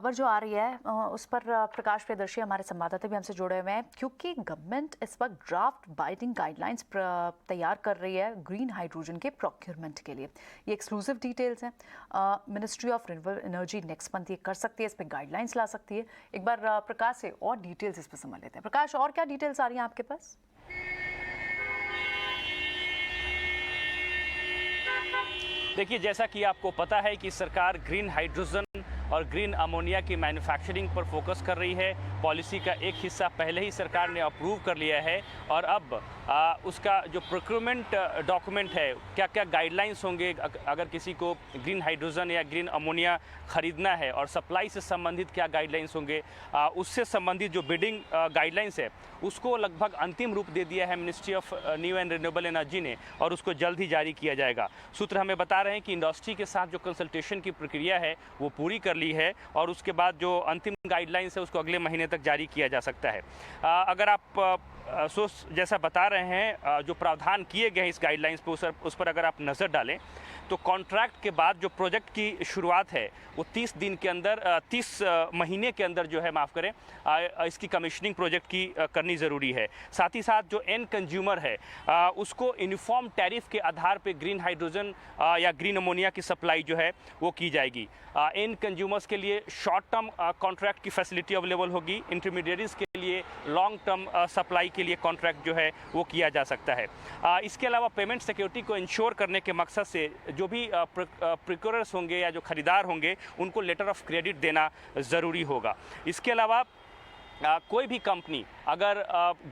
खबर जो आ रही है उस पर प्रकाश प्रियदर्शी हमारे संवाददाता भी हमसे जुड़े हुए हैं, क्योंकि गवर्नमेंट इस वक्त ड्राफ्ट बाइंडिंग गाइडलाइंस तैयार कर रही है ग्रीन हाइड्रोजन के प्रोक्योरमेंट के लिए। ये एक्सक्लूसिव डिटेल्स हैं। Ministry of renewable energy next month ये कर सकती है, इस पर गाइडलाइंस ला सकती है। एक बार प्रकाश से और डिटेल्स इस पर समझ लेते हैं। प्रकाश, और क्या डिटेल्स आ रही हैं आपके पास? देखिए, जैसा कि आपको पता है कि सरकार ग्रीन हाइड्रोजन और ग्रीन अमोनिया की मैन्युफैक्चरिंग पर फोकस कर रही है। पॉलिसी का एक हिस्सा पहले ही सरकार ने अप्रूव कर लिया है और अब उसका जो प्रोक्योरमेंट डॉक्यूमेंट है, क्या क्या गाइडलाइंस होंगे अगर किसी को ग्रीन हाइड्रोजन या ग्रीन अमोनिया खरीदना है, और सप्लाई से संबंधित क्या गाइडलाइंस होंगे, उससे संबंधित जो बिडिंग गाइडलाइंस है उसको लगभग अंतिम रूप दे दिया है ministry of new and renewable energy ने, और उसको जल्द ही जारी किया जाएगा। सूत्र हमें बता रहे हैं कि इंडस्ट्री के साथ जो कंसल्टेशन की प्रक्रिया है वो पूरी कर ली है, और उसके बाद जो अंतिम गाइडलाइंस है उसको अगले महीने तक जारी किया जा सकता है। अगर आप जैसा बता रहे हैं, जो प्रावधान किए गए हैं इस गाइडलाइंस पे उस पर अगर आप नज़र डालें तो कॉन्ट्रैक्ट के बाद जो प्रोजेक्ट की शुरुआत है वो 30 दिन के अंदर 30 महीने के अंदर जो है, माफ़ करें, इसकी कमीशनिंग प्रोजेक्ट की करनी ज़रूरी है। साथ ही साथ जो एंड कंज्यूमर है उसको यूनिफॉर्म टैरिफ के आधार पे ग्रीन हाइड्रोजन या ग्रीन अमोनिया की सप्लाई जो है वो की जाएगी। एंड कंज्यूमर्स के लिए शॉर्ट टर्म कॉन्ट्रैक्ट की फैसिलिटी अवेलेबल होगी, इंटरमीडिएरीज के लिए लॉन्ग टर्म सप्लाई के लिए कॉन्ट्रैक्ट जो है वो किया जा सकता है। इसके अलावा पेमेंट सिक्योरिटी को इंश्योर करने के मकसद से जो भी प्रोक्योरर्स होंगे या जो खरीदार होंगे उनको लेटर ऑफ क्रेडिट देना ज़रूरी होगा। इसके अलावा कोई भी कंपनी अगर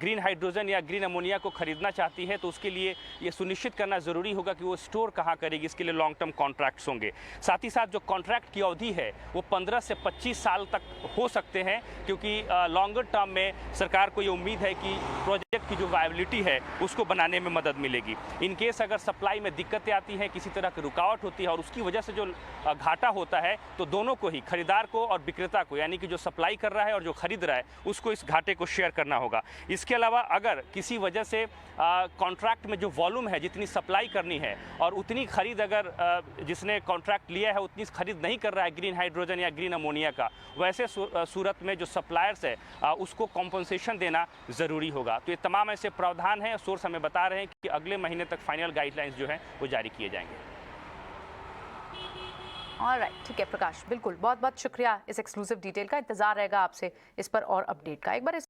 ग्रीन हाइड्रोजन या ग्रीन अमोनिया को खरीदना चाहती है तो उसके लिए ये सुनिश्चित करना ज़रूरी होगा कि वो स्टोर कहाँ करेगी। इसके लिए लॉन्ग टर्म कॉन्ट्रैक्ट्स होंगे। साथ ही साथ जो कॉन्ट्रैक्ट की अवधि है वो 15 से 25 साल तक हो सकते हैं, क्योंकि लॉन्गर टर्म में सरकार को ये उम्मीद है कि प्रोजेक्ट की जो वायबिलिटी है उसको बनाने में मदद मिलेगी। इन केस अगर सप्लाई में दिक्कतें आती हैं, किसी तरह की रुकावट होती है और उसकी वजह से जो घाटा होता है, तो दोनों को ही, खरीदार को और विक्रेता को, यानी कि जो सप्लाई कर रहा है और जो खरीद रहा है, उसको इस घाटे को शेयर करना होगा। इसके अलावा अगर किसी वजह से कॉन्ट्रैक्ट में जो वॉल्यूम है, जितनी सप्लाई करनी है और उतनी खरीद अगर जिसने कॉन्ट्रैक्ट लिया है उतनी खरीद नहीं कर रहा है ग्रीन हाइड्रोजन या ग्रीन अमोनिया का, वैसे सूरत में जो सप्लायर्स है उसको कॉम्पनसेशन देना ज़रूरी होगा। तो ये तमाम ऐसे प्रावधान हैं। सोर्स हमें बता रहे हैं कि अगले महीने तक फाइनल गाइडलाइंस जो है वो जारी किए जाएंगे। ऑलराइट, ठीक है प्रकाश, बिल्कुल, बहुत बहुत शुक्रिया। इस एक्सक्लूसिव डिटेल का इंतजार रहेगा आपसे इस पर और अपडेट का। एक बार